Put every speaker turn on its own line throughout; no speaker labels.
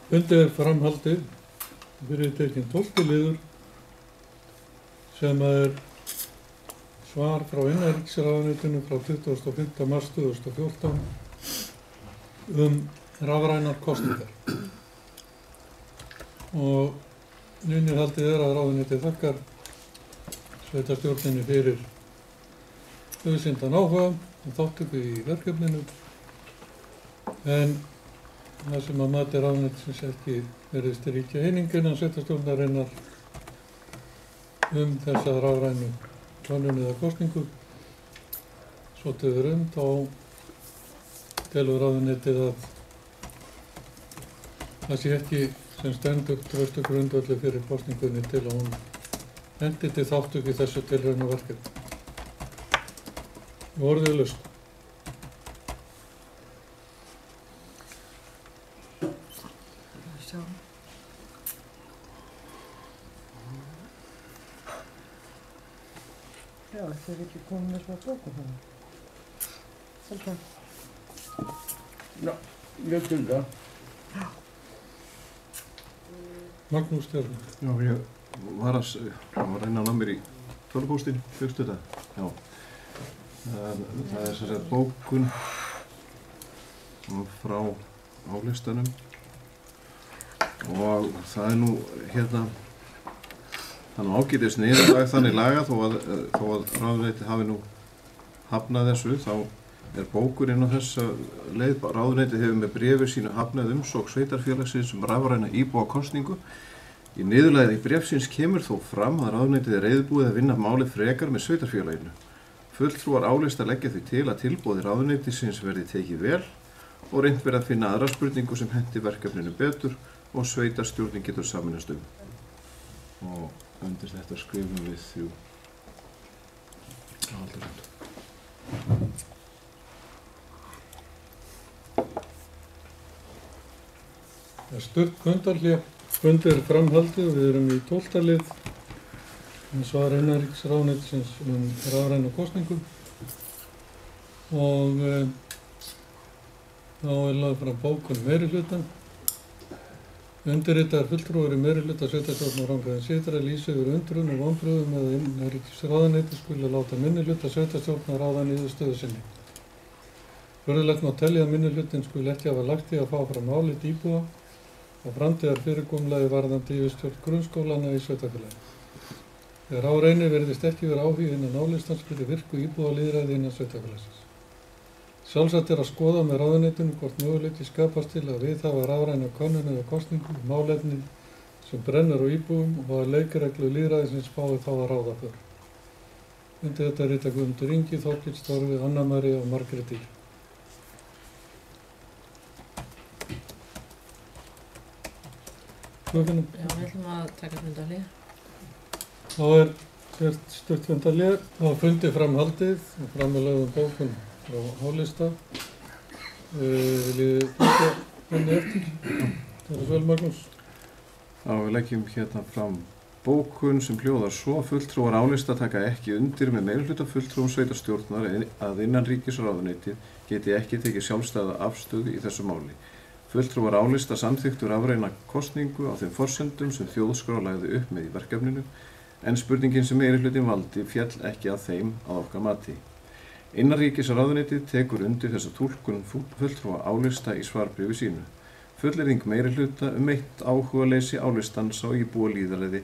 Undir framhaldið fyrir tekinn 12. liður sem svar frá innanríkisráðuneytinu frá 25. mars 2014 rafrænar kosningar. Og innihaldið að ráðuneytið þakkar sveitarstjórninni fyrir auðsýndan áhuga og þátttöku í verkefninu, en það sem að mati ráðuneytisins ekki virðist ríkja eining innan sveitarstjórnarinnar þessa rafrænu könnun eða kosningu. Svo töður þá telur ráðuneytið að það sé ekki sem stendur traustu grundvelli fyrir kosningunni til að hún hendi til þátttöku í þessu tilraunaverkefni. Orðið laust.
Já, þetta ekki komið með svona bókum þannig. Svolítið.
Já, ég til það.
Magnús Stjörn.
Já, ég var að reyna að ná mér í tölvupóstinn, fyrstu þetta. Já. Það sem sagt bókun frá álistanum og það nú það ágætis niðurlag þannig lagað þó að ráðuneytið hafi nú hafnað þessu, þá bókurinn á þessa leið. Ráðuneytið hefur með bréfi sínu hafnað umsókn sveitarfélagsins rafræna íbúakosningu. Í niðurlagið í bréfsins kemur þó fram að ráðuneytið reiðubúið að vinna málið frekar með sveitarfélaginu. Fulltrúar álista leggja því til að tilboði ráðuneytisins verði tekið vel og reynt verið að finna aðra spurningu sem henti verkefninu betur og sveitarstjórnin getur sameinast Og undir þetta skrifum við 3 aðaldarfundur.
Stutt fundarhlé, fundir framhaldið, við erum í 12. lið. Svar innanríkisráðuneytisins rafræna kosningu og þá lögð fram bókun meirihluta. Undirritaðir fulltrúar í meirihluta sveitarstjórnar Rangræðins ytra lýsa yfir undrun og vonbrigðum með að innanríkisráðuneytið skuli láta minnihluta sveitarstjórnar ráða niðurstöðu sinni. Furðulegt má telja að minnihlutinn skuli ekki hafa lagt í að fá fram álit íbúa og framtíðar fyrirkomulagi varðandi yfirstjórn grunnskólana í sveitarfélaginu. Þegar á reynir virðist ekki vera áhugi innan álistans fyrir virku íbúalýðræði innan sveitarfélagsins. Sjálfsagt að skoða með ráðuneytinu hvort möguleiki skapast til að viðhafa rafræna könnun eða kosningu málefni sem brennur á íbúum og að leikreglu lýðræðisins fái þá að ráða för. Undir þetta rita Guðmundur Ingi, Þorkell Storfi, Anna María og Margrét Ýr.
Já, við ætlum að taka fundarhlé.
Þá stutt fundarhlé og fundi framhaldið og framlögðum bókun frá álista. Viljið fylgja henni eftir? Það vel, Magnús.
Já, við leggjum fram bókun sem hljóðar svo: fulltrúar álista taka ekki undir með meirihluta fulltrúum sveitarstjórnar að innanríkisráðuneytið geti ekki tekið sjálfstæða afstöðu í þessu máli. Fulltrúar álista samþykktu rafræna kosningu á þeim forsendum sem þjóðskrá lagði upp með í verkefninu, en spurningin sem meirihlutinn valdi féll ekki að þeim að okkar mati. Innanríkisráðuneytið tekur undir þessa túlkun fulltrúa álista í svarbréfi sínu. Fullyrðing meirihluta eitt áhugaleysi álistans á íbúalýðræði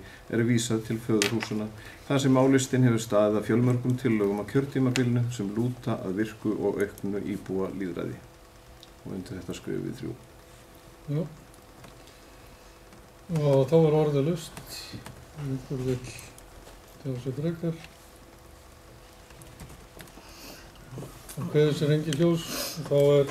vísað til föðurhúsana, þar sem álistinn hefur staðið að fjölmörgum tillögum á kjörtímabilinu sem lúta að virku og auknu íbúalýðræði. Og undir þetta skrifum við 3.
Já. Og þá orðið laust. Einhver vill tjá sig frekar. Og kveður sér engin ljós, þá